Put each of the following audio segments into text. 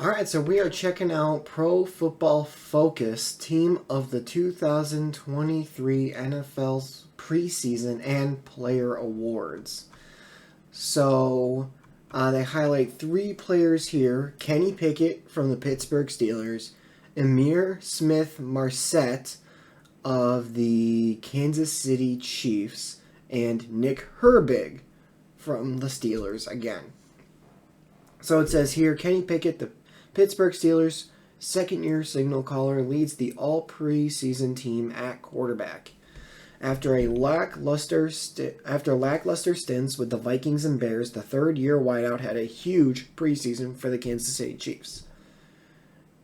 All right, so we are checking out Pro Football Focus Team of the 2023 NFL's preseason and player awards. So they highlight three players here: Kenny Pickett from the Pittsburgh Steelers, Emir Smith Marset of the Kansas City Chiefs, and Nick Herbig from the Steelers again. So it says here Kenny Pickett, the Pittsburgh Steelers' second-year signal caller, leads the All Preseason Team at quarterback. After lackluster stints with the Vikings and Bears, the third-year wideout had a huge preseason for the Kansas City Chiefs.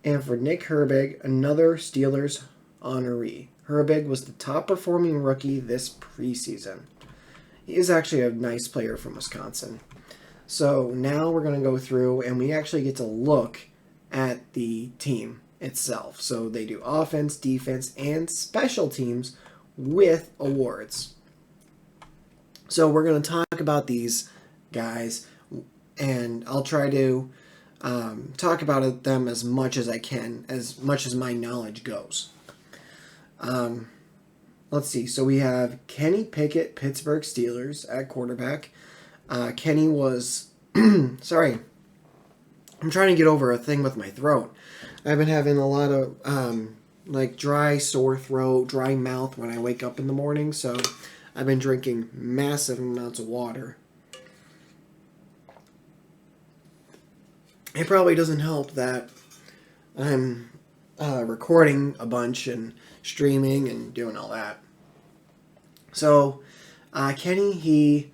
And for Nick Herbig, another Steelers honoree. Herbig was the top-performing rookie this preseason. He is actually a nice player from Wisconsin. So now we're going to go through and we actually get to look at the team itself. So they do offense, defense, and special teams with awards. So we're going to talk about these guys, and I'll try to talk about them as much as I can, as much as my knowledge goes. Let's see. So we have Kenny Pickett, Pittsburgh Steelers at quarterback. Kenny was... sorry. I'm trying to get over a thing with my throat. I've been having a lot of dry, sore throat, dry mouth when I wake up in the morning, so I've been drinking massive amounts of water. It probably doesn't help that I'm recording a bunch and streaming and doing all that. So, Kenny, he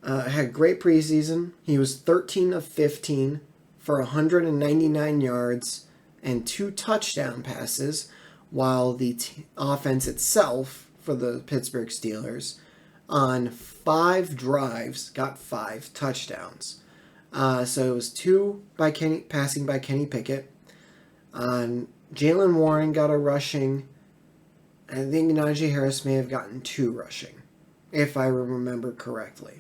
had a great preseason. He was 13 of 15 for 199 yards and 2 touchdown passes, while the offense itself for the Pittsburgh Steelers on 5 drives got 5 touchdowns. So it was 2 passing by Kenny Pickett. Jalen Warren got a rushing. I think Najee Harris may have gotten 2 rushing, if I remember correctly.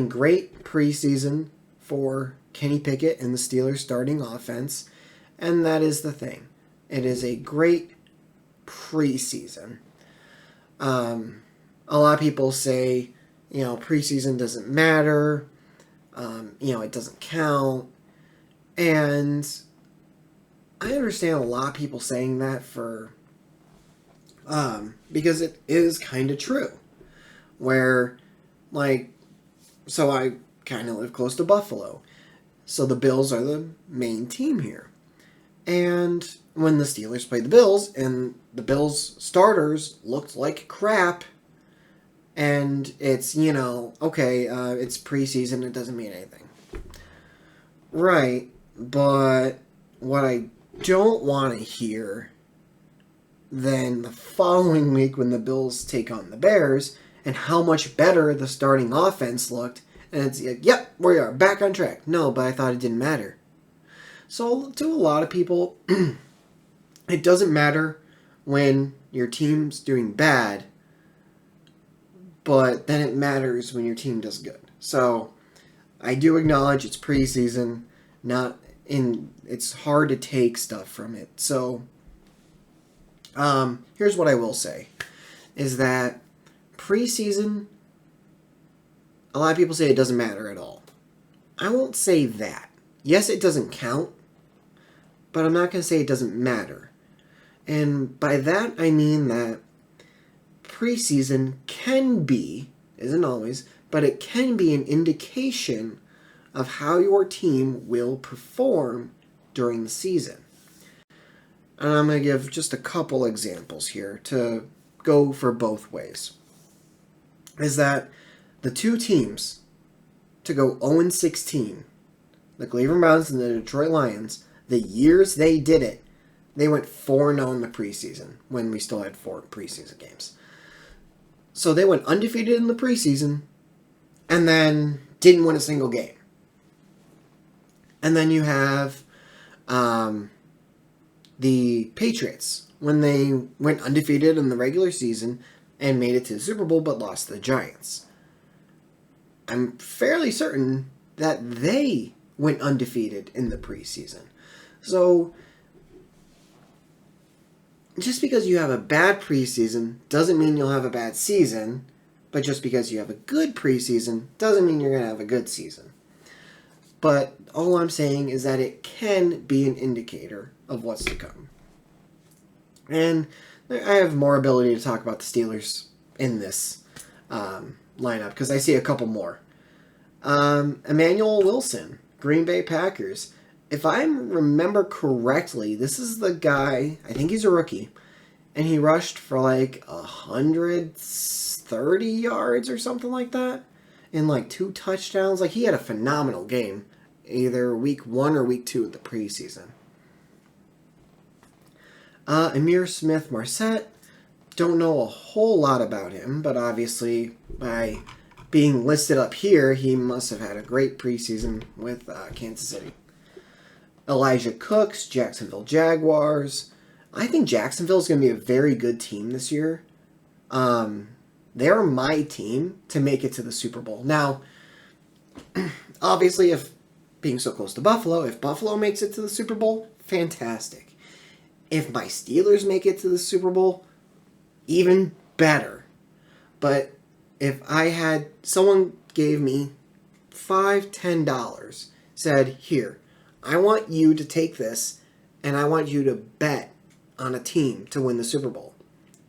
Great preseason for Kenny Pickett and the Steelers starting offense, and that is the thing. It is a great preseason. A lot of people say, preseason doesn't matter, it doesn't count, and I understand a lot of people saying that because it is kind of true, where so I kind of live close to Buffalo. So the Bills are the main team here. And when the Steelers played the Bills, and the Bills starters looked like crap, and it's, it's preseason, it doesn't mean anything. Right, but what I don't want to hear then the following week when the Bills take on the Bears, and how much better the starting offense looked. And it's like, yep, we are back on track. No, but I thought it didn't matter. So to a lot of people, it doesn't matter when your team's doing bad, but then it matters when your team does good. So I do acknowledge it's preseason, it's hard to take stuff from it. So here's what I will say, is that preseason, a lot of people say it doesn't matter at all. I won't say that. Yes, it doesn't count, but I'm not going to say it doesn't matter. And by that, I mean that preseason can be, isn't always, but it can be an indication of how your team will perform during the season. And I'm going to give just a couple examples here to go for both ways. Is that the 2 teams to go 0-16, the Cleveland Browns and the Detroit Lions, the years they did it, they went 4-0 in the preseason when we still had 4 preseason games. So they went undefeated in the preseason and then didn't win a single game. And then you have the Patriots when they went undefeated in the regular season and made it to the Super Bowl but lost to the Giants. I'm fairly certain that they went undefeated in the preseason. So, just because you have a bad preseason doesn't mean you'll have a bad season, but just because you have a good preseason doesn't mean you're going to have a good season. But all I'm saying is that it can be an indicator of what's to come. And I have more ability to talk about the Steelers in this lineup because I see a couple more. Emmanuel Wilson, Green Bay Packers. If I remember correctly, this is the guy, I think he's a rookie, and he rushed for like 130 yards or something like that, and like 2 touchdowns. Like, he had a phenomenal game, either week 1 or week 2 of the preseason. Amir Smith-Marset, don't know a whole lot about him, but obviously by being listed up here, he must have had a great preseason with Kansas City. Elijah Cooks, Jacksonville Jaguars. I think Jacksonville's going to be a very good team this year. They're my team to make it to the Super Bowl. Now, obviously, if being so close to Buffalo, if Buffalo makes it to the Super Bowl, fantastic. If my Steelers make it to the Super Bowl, even better. But if I had, someone gave me $5, $10, said, here, I want you to take this, and I want you to bet on a team to win the Super Bowl.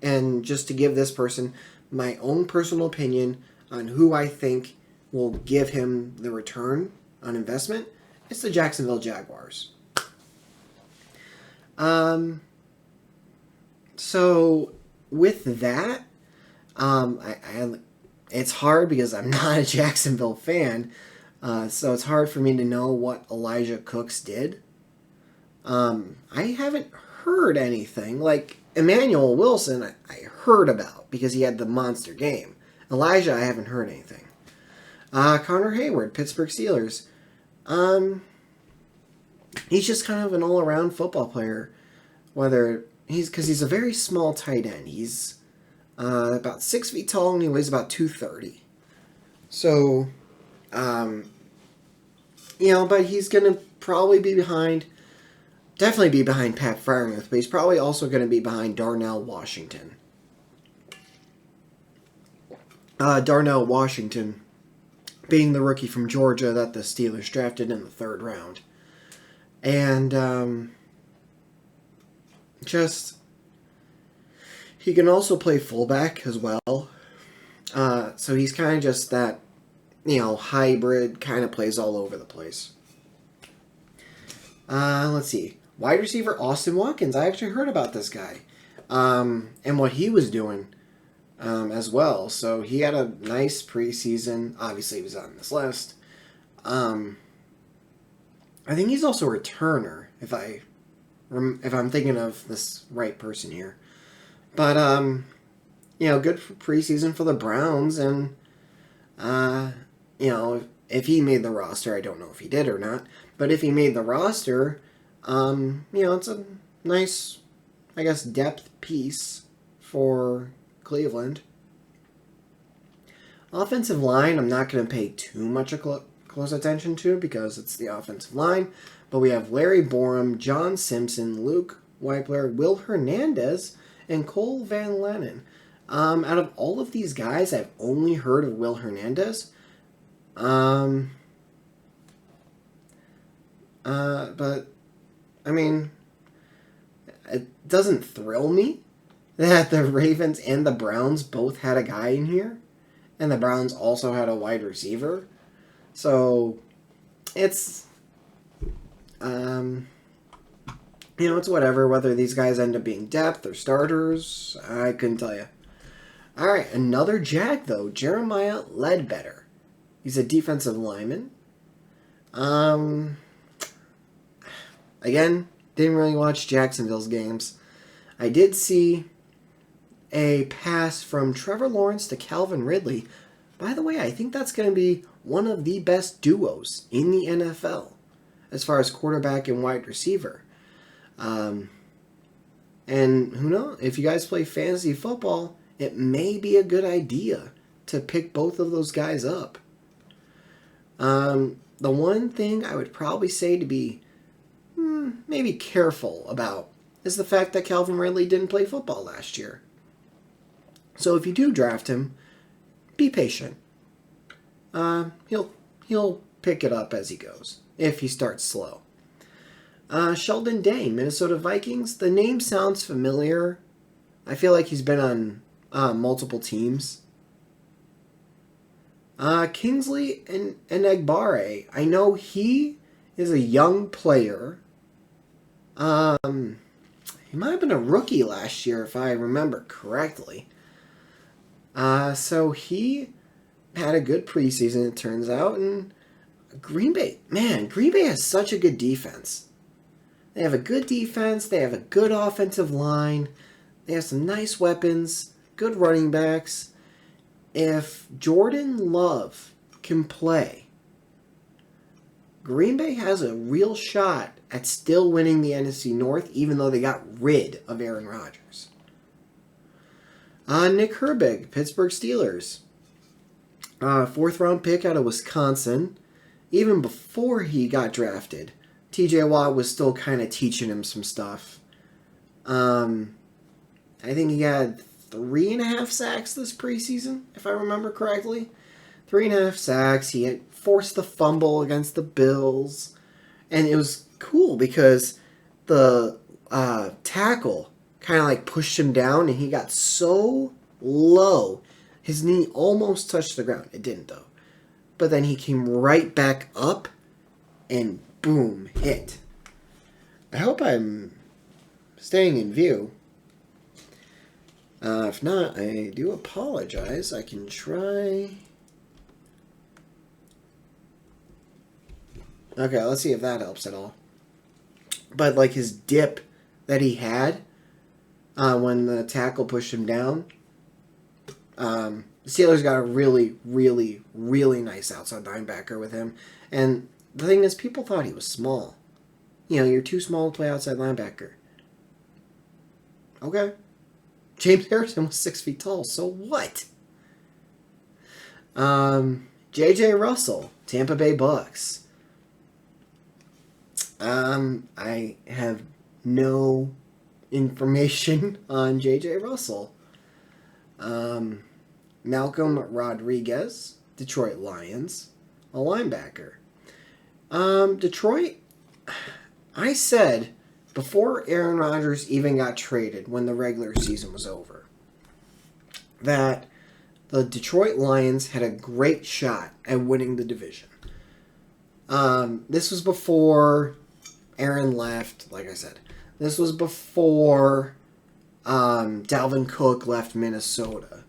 And just to give this person my own personal opinion on who I think will give him the return on investment, it's the Jacksonville Jaguars. So with that, it's hard because I'm not a Jacksonville fan, so it's hard for me to know what Elijah Cooks did. I haven't heard anything. Like, Emmanuel Wilson, I heard about because he had the monster game. Elijah, I haven't heard anything. Connor Hayward, Pittsburgh Steelers. He's just kind of an all-around football player. Because he's a very small tight end. He's about 6 feet tall and he weighs about 230. So, but he's going to probably be definitely be behind Pat Freiermuth, but he's probably also going to be behind Darnell Washington. Darnell Washington being the rookie from Georgia that the Steelers drafted in the 3rd round. And, he can also play fullback as well. So he's kind of just that, hybrid, kind of plays all over the place. Let's see. Wide receiver Austin Watkins. I actually heard about this guy. And what he was doing as well. So he had a nice preseason. Obviously, he was on this list. I think he's also a returner, if I'm thinking of this right person here. But, good preseason for the Browns. And, if he made the roster, I don't know if he did or not. But if he made the roster, it's a nice, I guess, depth piece for Cleveland. Offensive line, I'm not going to pay too much close attention to because it's the offensive line. But we have Larry Borum, John Simpson, Luke Weipler, Will Hernandez, and Cole Van Lennon. Out of all of these guys, I've only heard of Will Hernandez. But, I mean, it doesn't thrill me that the Ravens and the Browns both had a guy in here, and the Browns also had a wide receiver. So, it's, it's whatever, whether these guys end up being depth or starters, I couldn't tell you. Alright, another Jag, though, Jeremiah Ledbetter. He's a defensive lineman. Again, didn't really watch Jacksonville's games. I did see a pass from Trevor Lawrence to Calvin Ridley. By the way, I think that's going to be one of the best duos in the NFL as far as quarterback and wide receiver. And who knows? If you guys play fantasy football, it may be a good idea to pick both of those guys up. the one thing I would probably say to be maybe careful about is the fact that Calvin Ridley didn't play football last year. So if you do draft him, be patient. He'll pick it up as he goes if he starts slow. Sheldon Dane, Minnesota Vikings. The name sounds familiar. I feel like he's been on multiple teams. Kingsley and Egbare. I know he is a young player. He might have been a rookie last year if I remember correctly. So he had a good preseason, it turns out, and Green Bay has such a good defense. They have a good defense, they have a good offensive line, they have some nice weapons, good running backs. If Jordan Love can play, Green Bay has a real shot at still winning the NFC North, even though they got rid of Aaron Rodgers. Nick Herbig, Pittsburgh Steelers. 4th round pick out of Wisconsin. Even before he got drafted, TJ Watt was still kind of teaching him some stuff. I think he had 3.5 sacks this preseason, if I remember correctly. 3.5 sacks. He had forced the fumble against the Bills. And it was cool because the tackle kind of like pushed him down and he got so low. His knee almost touched the ground. It didn't, though. But then he came right back up and boom, hit. I hope I'm staying in view. If not, I do apologize. I can try. Okay, let's see if that helps at all. But like his dip that he had when the tackle pushed him down, the Steelers got a really, really, really nice outside linebacker with him. And the thing is, people thought he was small. You know, you're too small to play outside linebacker. Okay. James Harrison was 6 feet tall, so what? J.J. Russell, Tampa Bay Bucks. I have no information on J.J. Russell. Malcolm Rodriguez, Detroit Lions, a linebacker. Detroit, I said before Aaron Rodgers even got traded when the regular season was over, that the Detroit Lions had a great shot at winning the division. This was before Aaron left, like I said. This was before Dalvin Cook left Minnesota.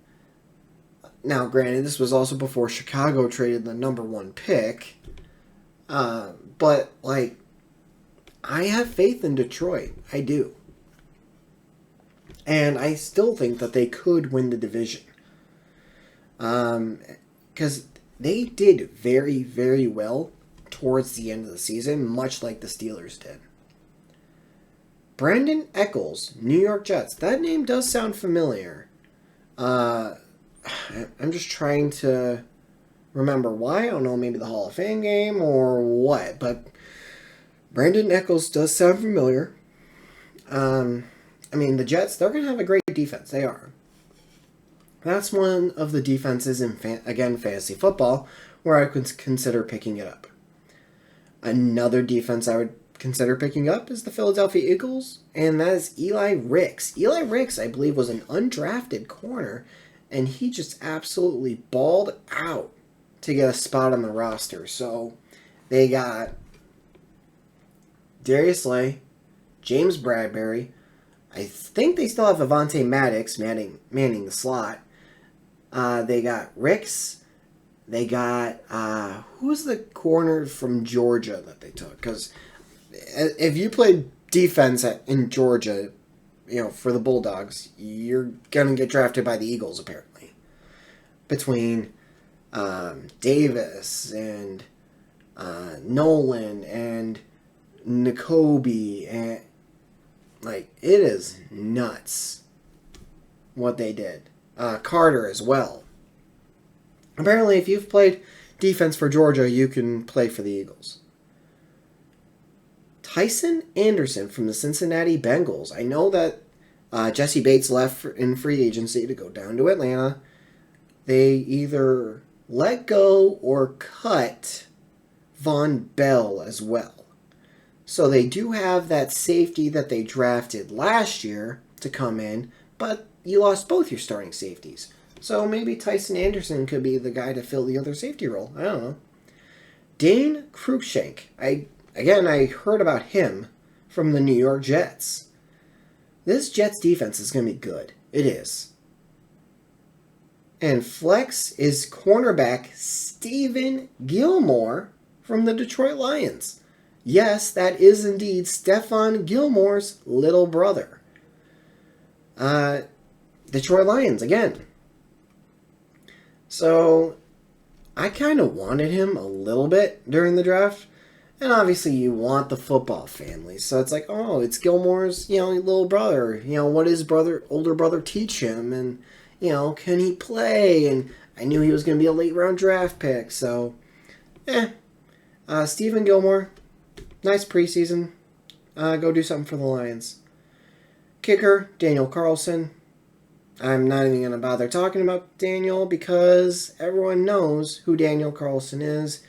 Now, granted, this was also before Chicago traded the number 1 pick. But, like, I have faith in Detroit. I do. And I still think that they could win the division. Because they did very, very well towards the end of the season, much like the Steelers did. Brandon Echols, New York Jets. That name does sound familiar. I'm just trying to remember why. I don't know, maybe the Hall of Fame game or what, but Brandon Echols does sound familiar. I mean, the Jets, they're going to have a great defense. They are. That's one of the defenses in, fantasy football where I could consider picking it up. Another defense I would consider picking up is the Philadelphia Eagles, and that is Eli Ricks. Eli Ricks, I believe, was an undrafted corner, and he just absolutely balled out to get a spot on the roster. So they got Darius Slay, James Bradbury. I think they still have Avonte Maddox manning the slot. They got Ricks. They got, who's the corner from Georgia that they took? Because if you played defense in Georgia, you know, for the Bulldogs, you're going to get drafted by the Eagles, apparently. Between Davis and Nolan and N'Kobe, and like, it is nuts what they did. Carter as well. Apparently, if you've played defense for Georgia, you can play for the Eagles. Tyson Anderson from the Cincinnati Bengals. I know that Jesse Bates left in free agency to go down to Atlanta. They either let go or cut Von Bell as well. So they do have that safety that they drafted last year to come in, but you lost both your starting safeties. So maybe Tyson Anderson could be the guy to fill the other safety role. I don't know. Dane Cruikshank. I heard about him from the New York Jets. This Jets defense is going to be good. It is. And flex is cornerback Stephon Gilmore from the Detroit Lions. Yes, that is indeed Stephon Gilmore's little brother. Detroit Lions, again. So, I kind of wanted him a little bit during the draft. And obviously you want the football family. So it's like, oh, it's Gilmore's, little brother. What does older brother teach him? And, can he play? And I knew he was going to be a late round draft pick. So, Stephon Gilmore, nice preseason. Go do something for the Lions. Kicker, Daniel Carlson. I'm not even going to bother talking about Daniel because everyone knows who Daniel Carlson is.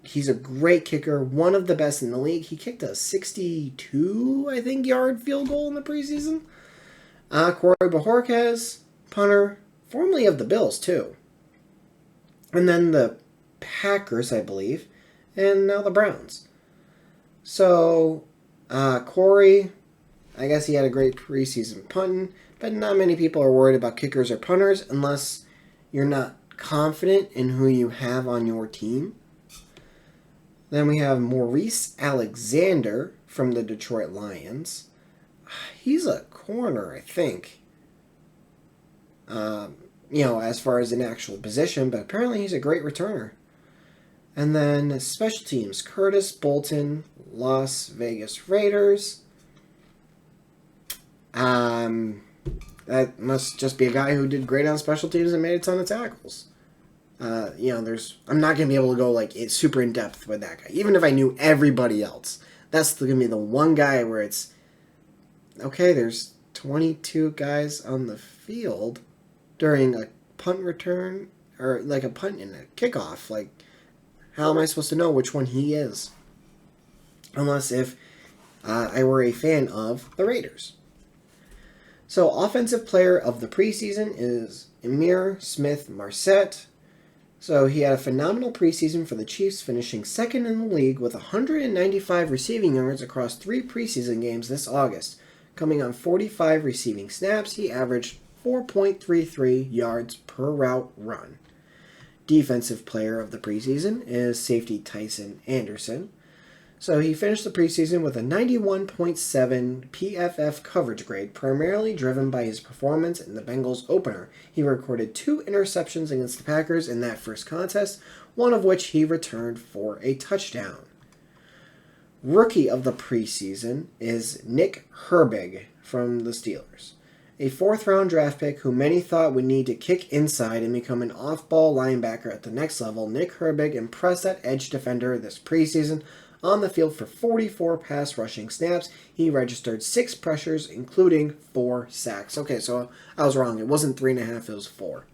He's a great kicker, one of the best in the league. He kicked a 62, yard field goal in the preseason. Corey Bojorquez, punter, formerly of the Bills, too. And then the Packers, I believe, and now the Browns. So, Corey, I guess he had a great preseason punting, but not many people are worried about kickers or punters unless you're not confident in who you have on your team. Then we have Maurice Alexander from the Detroit Lions. He's a corner, I think. As far as an actual position, but apparently he's a great returner. And then special teams, Curtis Bolton, Las Vegas Raiders. That must just be a guy who did great on special teams and made a ton of tackles. I'm not going to be able to go super in depth with that guy. Even if I knew everybody else, that's going to be the one guy where it's, okay, there's 22 guys on the field during a punt return, or a punt and a kickoff. How am I supposed to know which one he is? Unless if I were a fan of the Raiders. So, offensive player of the preseason is Emir Smith-Marset. So he had a phenomenal preseason for the Chiefs, finishing second in the league with 195 receiving yards across 3 preseason games this August. Coming on 45 receiving snaps, he averaged 4.33 yards per route run. Defensive player of the preseason is safety Tyson Anderson. So he finished the preseason with a 91.7 PFF coverage grade, primarily driven by his performance in the Bengals opener. He recorded 2 interceptions against the Packers in that first contest, one of which he returned for a touchdown. Rookie of the preseason is Nick Herbig from the Steelers, a 4th-round draft pick who many thought would need to kick inside and become an off-ball linebacker at the next level. Nick Herbig impressed at edge defender this preseason. On the field for 44 pass rushing snaps, he registered 6 pressures, including 4 sacks. Okay, so I was wrong. It wasn't 3.5, it was 4.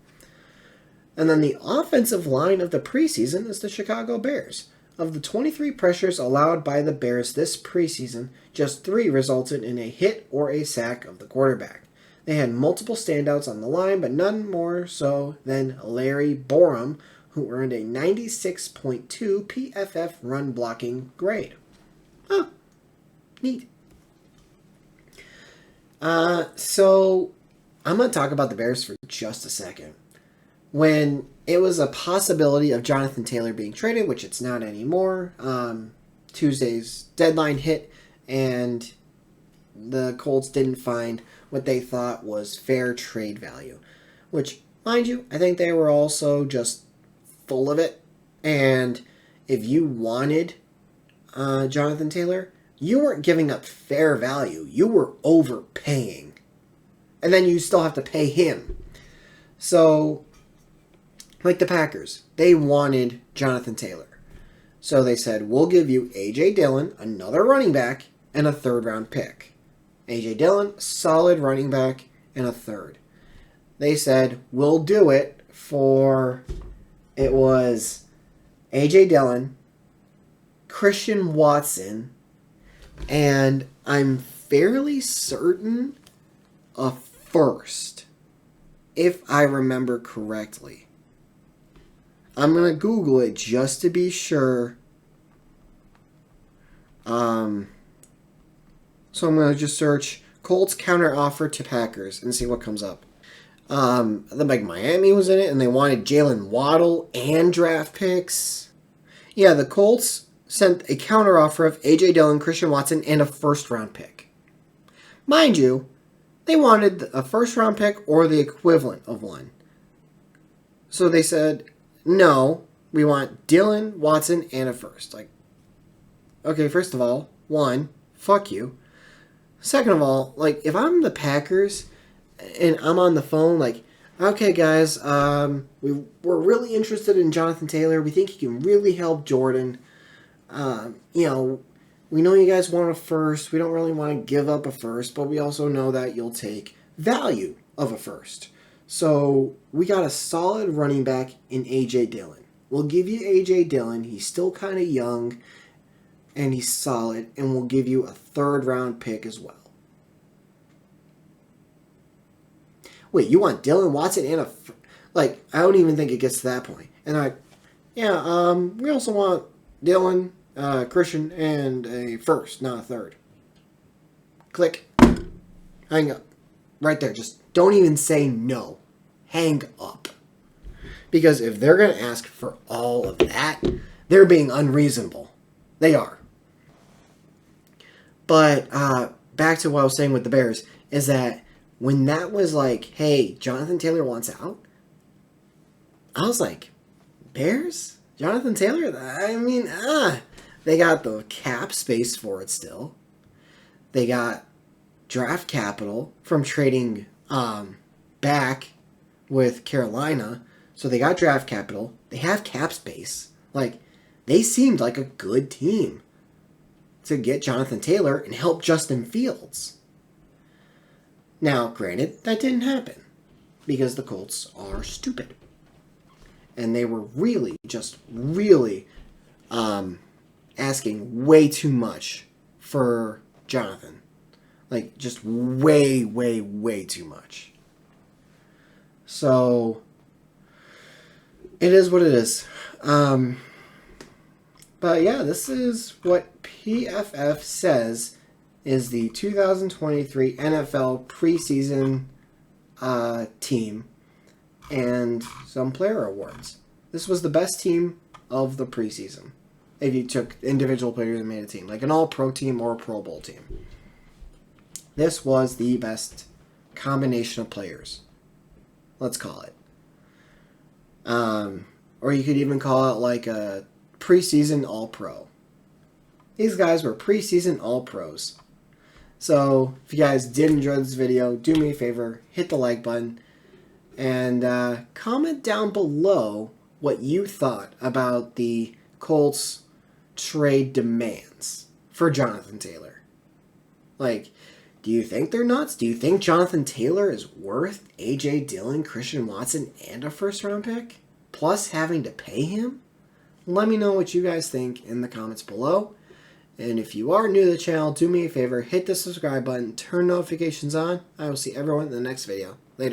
And then the offensive line of the preseason is the Chicago Bears. Of the 23 pressures allowed by the Bears this preseason, just 3 resulted in a hit or a sack of the quarterback. They had multiple standouts on the line, but none more so than Larry Borum, who earned a 96.2 PFF run blocking grade. Huh. Neat. So I'm going to talk about the Bears for just a second. When it was a possibility of Jonathan Taylor being traded, which it's not anymore, Tuesday's deadline hit, and the Colts didn't find what they thought was fair trade value. Which, mind you, I think they were also just full of it. And if you wanted Jonathan Taylor, you weren't giving up fair value. You were overpaying. And then you still have to pay him. So Like the Packers, they wanted Jonathan Taylor. So they said, we'll give you A.J. Dillon, another running back, and a third-round pick. A.J. Dillon, solid running back, and a third. They said, we'll do it for, it was A.J. Dillon, Christian Watson, and I'm fairly certain a first, if I remember correctly. I'm going to Google it just to be sure. So I'm going to just search Colts counter offer to Packers and see what comes up. Like Miami was in it, and they wanted Jalen Waddle and draft picks. Yeah, the Colts sent a counter offer of A.J. Dillon, Christian Watson, and a first-round pick. Mind you, they wanted a first-round pick or the equivalent of one. So they said, no, we want Dillon, Watson, and a first. Like, okay, first of all, one, fuck you. Second of all, like, if I'm the Packers and I'm on the phone, like, okay, guys, we're really interested in Jonathan Taylor. We think he can really help Jordan. We know you guys want a first. We don't really want to give up a first, but we also know that you'll take value of a first. So we got a solid running back in A.J. Dillon. We'll give you A.J. Dillon. He's still kind of young, and he's solid, and we'll give you a third-round pick as well. Wait, you want Dillon, Watson, and I don't even think it gets to that point. And we also want Dillon, Christian, and a first, not a third. Click. Hang up. Right there. Just don't even say no. Hang up. Because if they're going to ask for all of that, they're being unreasonable. They are. But back to what I was saying with the Bears, is that when that was like, hey, Jonathan Taylor wants out, I was like, Bears? Jonathan Taylor? I mean, they got the cap space for it still. They got draft capital from trading back with Carolina. So they got draft capital. They have cap space. Like, they seemed like a good team to get Jonathan Taylor and help Justin Fields. Now, granted, that didn't happen because the Colts are stupid. And they were really asking way too much for Jonathan. Like, just way too much. So, it is what it is. But yeah, this is what PFF says is the 2023 NFL preseason team and some player awards. This was the best team of the preseason. If you took individual players and made a team, like an all-pro team or a Pro Bowl team. This was the best combination of players. Let's call it. Or you could even call it like a preseason all-pro. These guys were preseason all-pros. So, if you guys did enjoy this video, do me a favor, hit the like button, and comment down below what you thought about the Colts trade demands for Jonathan Taylor. Like, do you think they're nuts? Do you think Jonathan Taylor is worth A.J. Dillon, Christian Watson, and a first-round pick? Plus having to pay him? Let me know what you guys think in the comments below. And if you are new to the channel, do me a favor, hit the subscribe button, turn notifications on. I will see everyone in the next video. Later.